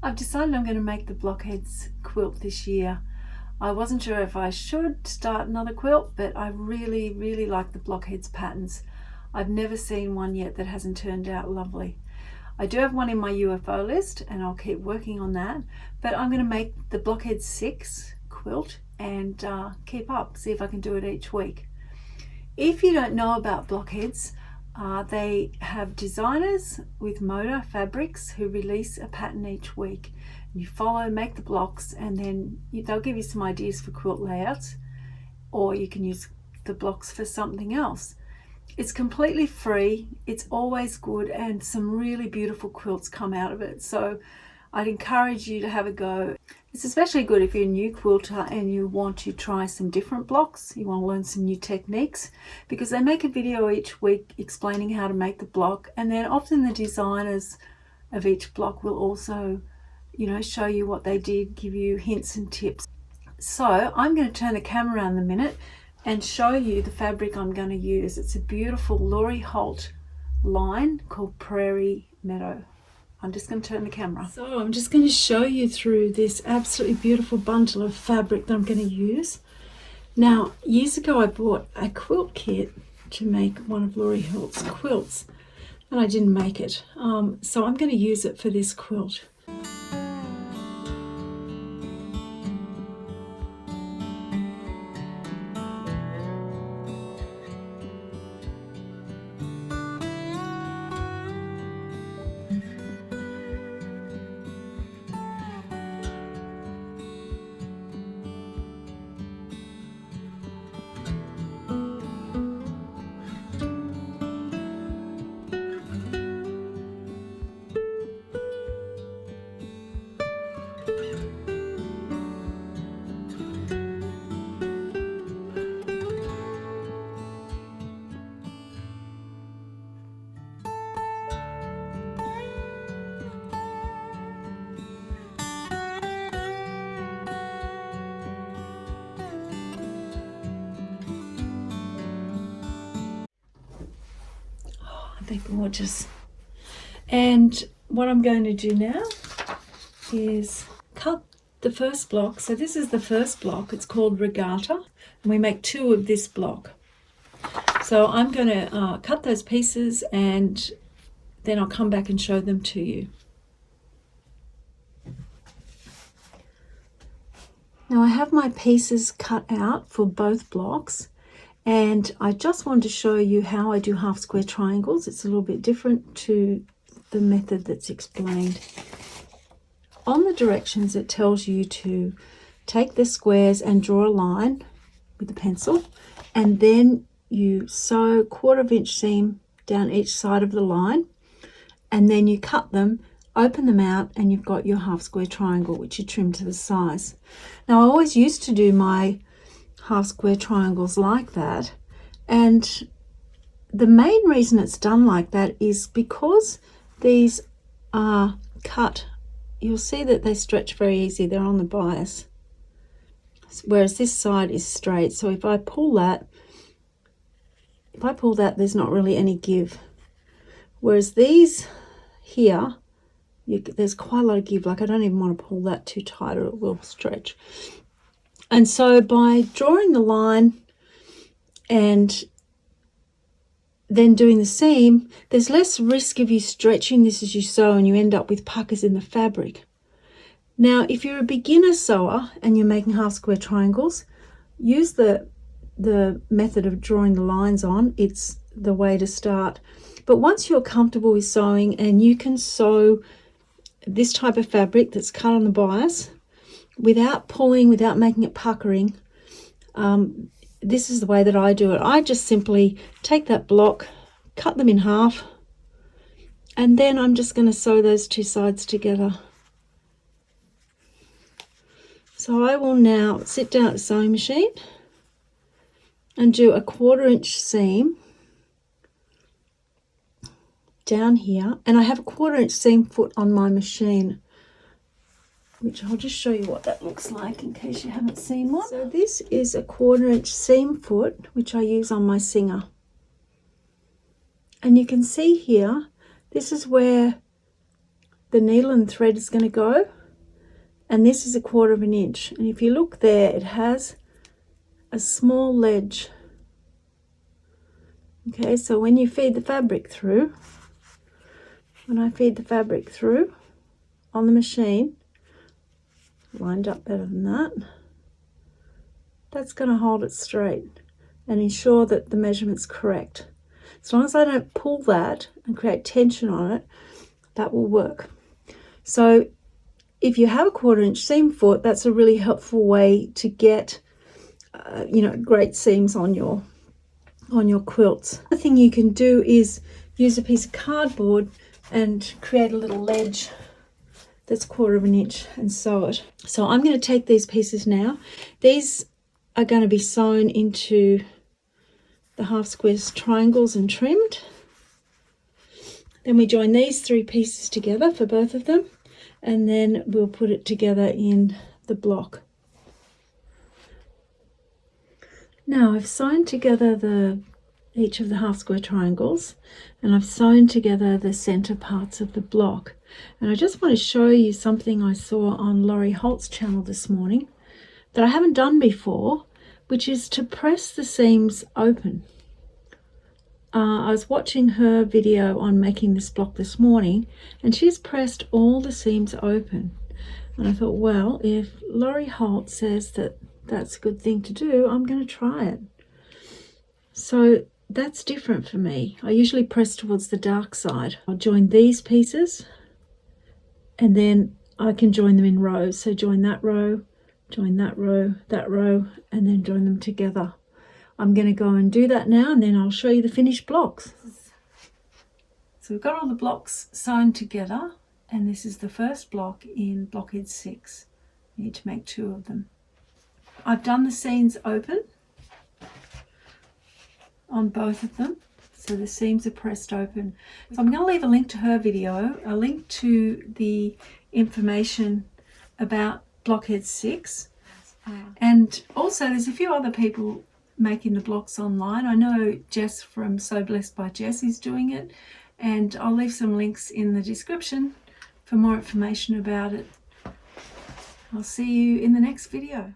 I've decided I'm going to make the Blockheads quilt this year. I wasn't sure if I should start another quilt, but I really like the Blockheads patterns. I've never seen one yet that hasn't turned out lovely. I do have one in my UFO list and I'll keep working on that, but I'm going to make the Blockheads 6 quilt and keep up, see if I can do it each week. If you don't know about Blockheads, they have designers with Moda Fabrics who release a pattern each week. You follow, make the blocks, and then they'll give you some ideas for quilt layouts, or you can use the blocks for something else. It's completely free, it's always good, and some really beautiful quilts come out of it. So I'd encourage you to have a go. It's especially good if you're a new quilter and you want to try some different blocks, you want to learn some new techniques, because they make a video each week explaining how to make the block, and then often the designers of each block will also, show you what they did, give you hints and tips. So I'm going to turn the camera around in a minute and show you the fabric I'm going to use. It's a beautiful Lori Holt line called Prairie Meadow. I'm just going to turn the camera. So I'm just going to show you through this absolutely beautiful bundle of fabric that I'm going to use. Now, years ago I bought a quilt kit to make one of Lori Holt's quilts, and I didn't make it. So I'm going to use it for this quilt. They're gorgeous. And what I'm going to do now is cut the first block. So this is the first block. It's called Regatta, and we make 2 of this block. So I'm going to cut those pieces, and then I'll come back and show them to you. Now I have my pieces cut out for both blocks, and I just wanted to show you how I do half square triangles. It's a little bit different to the method that's explained. On the directions it tells you to take the squares and draw a line with the pencil, and then you sew 1/4 inch seam down each side of the line, and then you cut them, open them out, and you've got your half square triangle, which you trim to the size. Now I always used to do my half square triangles like that, and the main reason it's done like that is because these are cut. You'll see that they stretch very easy, they're on the bias, whereas this side is straight. So if I pull that, there's not really any give, whereas these here, there's quite a lot of give. Like I don't even want to pull that too tight or it will stretch. And so by drawing the line and then doing the seam, there's less risk of you stretching this as you sew and you end up with puckers in the fabric. Now, if you're a beginner sewer and you're making half square triangles, use the method of drawing the lines on. It's the way to start. But once you're comfortable with sewing and you can sew this type of fabric that's cut on the bias, without pulling, without making it puckering, this is the way that I do it. I just simply take that block, cut them in half, and then I'm just going to sew those 2 sides together. So I will now sit down at the sewing machine and do a 1/4 inch seam down here, and I have a 1/4 inch seam foot on my machine, which I'll just show you what that looks like in case you haven't seen one. So this is a 1/4 inch seam foot, which I use on my Singer. And you can see here, this is where the needle and thread is going to go. and this is 1/4 inch. And if you look there, it has a small ledge. Okay, so when you feed the fabric through, when I feed the fabric through on the machine, lined up better than that, that's going to hold it straight and ensure that the measurement's correct. As long as I don't pull that and create tension on it, that will work. So if you have a 1/4 inch seam foot, that's a really helpful way to get great seams on your quilts. The thing you can do is use a piece of cardboard and create a little ledge that's 1/4 inch and sew it. So I'm going to take these pieces now. These are going to be sewn into the half square triangles and trimmed. Then we join these 3 pieces together for both of them, and then we'll put it together in the block. Now I've sewn together each of the half square triangles, and I've sewn together the center parts of the block. And I just want to show you something I saw on Lori Holt's channel this morning that I haven't done before, which is to press the seams open. I was watching her video on making this block this morning, and she's pressed all the seams open. And I thought, well, if Lori Holt says that that's a good thing to do, I'm going to try it. So that's different for me. I usually press towards the dark side. I'll join these pieces, and then I can join them in rows. So join that row, that row, and then join them together. I'm going to go and do that now, and then I'll show you the finished blocks. So we've got all the blocks sewn together, and this is the first block in Blockhead 6. You need to make 2 of them. I've done the seams open on both of them, so the seams are pressed open. So I'm going to leave a link to her video, a link to the information about Blockhead 6, and also there's a few other people making the blocks online. I know Jess from So Blessed by Jess is doing it, and I'll leave some links in the description for more information about it. I'll see you in the next video.